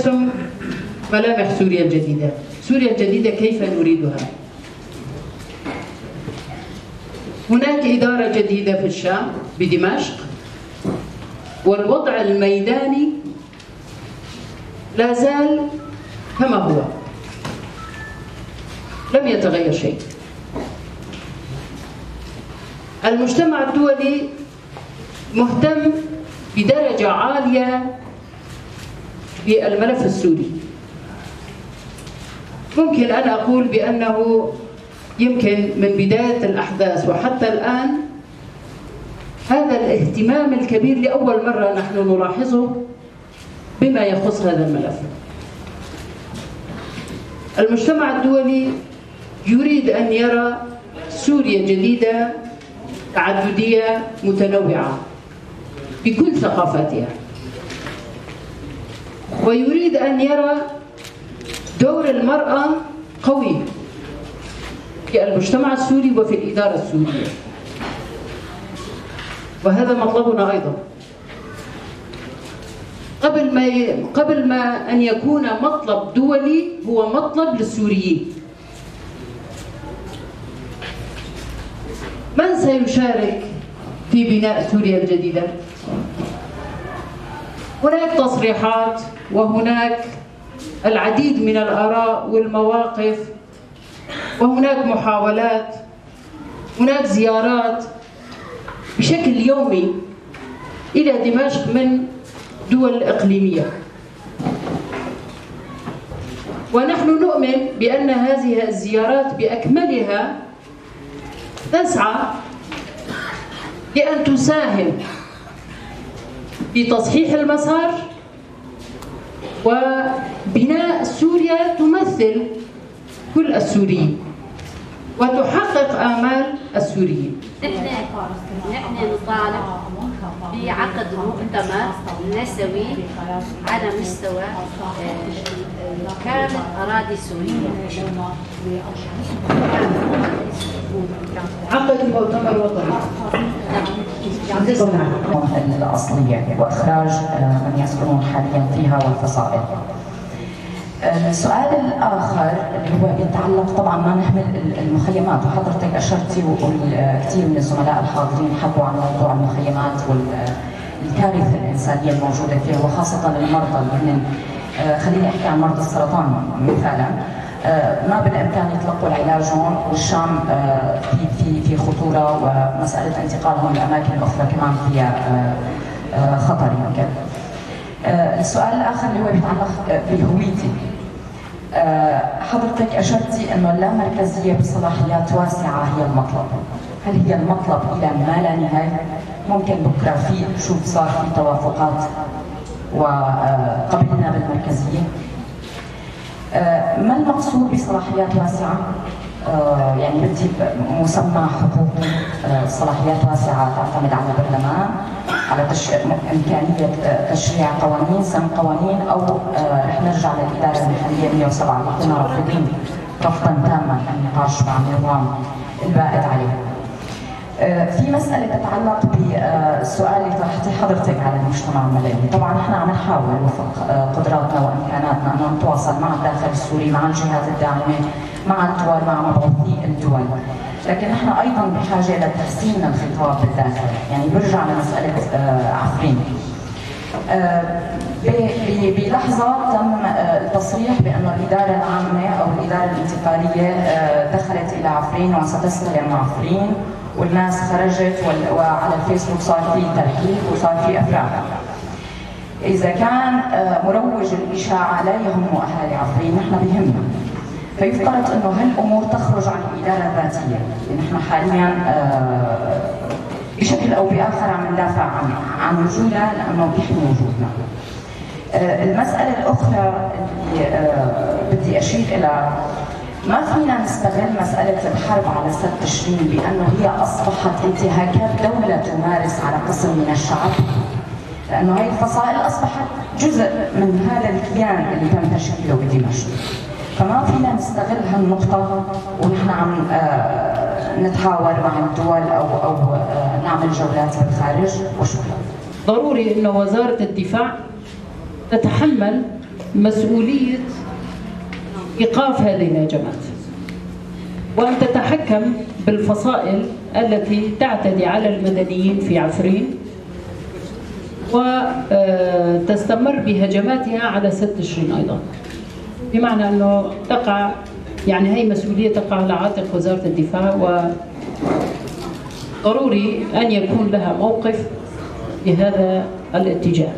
لاحظتم ملامح سوريا الجديدة. سوريا الجديدة كيف نريدها؟ هناك إدارة جديدة في الشام بدمشق، والوضع الميداني لا زال كما هو، لم يتغير شيء. المجتمع الدولي مهتم بدرجة عالية بالملف السوري. ممكن أن أقول بأنه يمكن من بداية الأحداث وحتى الآن هذا الاهتمام الكبير لأول مرة نحن نلاحظه بما يخص هذا الملف. المجتمع الدولي يريد أن يرى سوريا جديدة تعددية متنوعة بكل ثقافاتها، ويريد أن يرى دور المرأة قوي في المجتمع السوري وفي الإدارة السورية، وهذا مطلبنا أيضا. قبل ما أن يكون مطلب دولي هو مطلب للسوريين. من سيشارك في بناء سوريا الجديدة؟ هناك تصريحات وهناك العديد من الآراء والمواقف، وهناك محاولات، هناك زيارات بشكل يومي إلى دمشق من دول إقليمية، ونحن نؤمن بأن هذه الزيارات بأكملها تسعى لأن تساهم في تصحيح المسار وبناء سوريا تمثل كل السوريين وتحقق آمال السوريين. نحن نطالب بعقد مؤتمر نسوي على مستوى كامل أراضي سوريا. عقد مؤتمر وطني الأصلية وإخراج من يسكنون حاليا فيها والفصائل. السؤال الآخر اللي هو يتعلق طبعا ما نهمل المخيمات، وحضرتك أشرتي وكثير من الزملاء الحاضرين حكوا عن موضوع المخيمات والكارثة الإنسانية الموجودة فيها، وخاصة للمرضى اللي هن خليني أحكي عن مرضى السرطان مثالا، ما بالإمكان يتلقوا العلاج هون، والشام في خطورة، ومسألة انتقالهم لأماكن أخرى كمان فيها خطر يمكن. السؤال الآخر اللي هو بيتعلق بهويتي، حضرتك أشرتي أنه اللامركزية بصلاحيات واسعة هي المطلب. هل هي المطلب إلى ما لا نهاية؟ ممكن بكرة في شوف صار في توافقات وقبلنا بالمركزية؟ ما المقصود بصلاحيات واسعة؟ يعني بدي مسمى حقوقي، صلاحيات واسعة تعتمد على البرلمان، على إمكانية تشريع قوانين، سن قوانين، أو رح نرجع للإدارة المحلية 107 اللي كنا رافضين رفضا تاما النقاش مع النظام البائد عليه. في مسألة تتعلق بالسؤال اللي طرحتيه حضرتك على المجتمع المدني. طبعا نحن عم نحاول وفق قدراتنا وإمكاناتنا أن نتواصل مع الداخل السوري، مع الجهات الداعمة، مع الدول، مع مبعوثي الدول، لكن نحن أيضا بحاجة إلى تحسين الخطاب بالداخل. يعني برجع لمسألة عفرين. بلحظة تم التصريح بأن الإدارة العامة أو الإدارة الانتقالية دخلت إلى عفرين وستستلم عفرين، والناس خرجت وعلى الفيسبوك صار في ترحيب وصار في أفراح. إذا كان مروج الإشاعة لا يهم أهالي عفرين، نحن بيهمنا. فيفترض أنه هالأمور تخرج عن الإدارة الذاتية. يعني نحن حاليا بشكل أو بآخر عم ندافع عن وجودها لأنه بيحمي وجودنا. المسألة الأخرى اللي بدي أشير إلى، ما فينا نستغل مسألة الحرب على سد تشرين بأنه هي أصبحت انتهاكات دولة تمارس على قسم من الشعب، لأنه هذه الفصائل أصبحت جزء من هذا الكيان اللي تم تشكيله بدمشق. فما فينا نستغل هالنقطة ونحن عم نتحاور مع الدول أو نعمل جولات بالخارج. وشكرا. ضروري أن وزارة الدفاع تتحمل مسؤولية إيقاف هذه الهجمات، وأن تتحكم بالفصائل التي تعتدي على المدنيين في عفرين وتستمر بهجماتها على 6 تشرين أيضا، بمعنى أنه تقع يعني هي مسؤولية تقع على عاتق وزارة الدفاع، وضروري أن يكون لها موقف بهذا الاتجاه.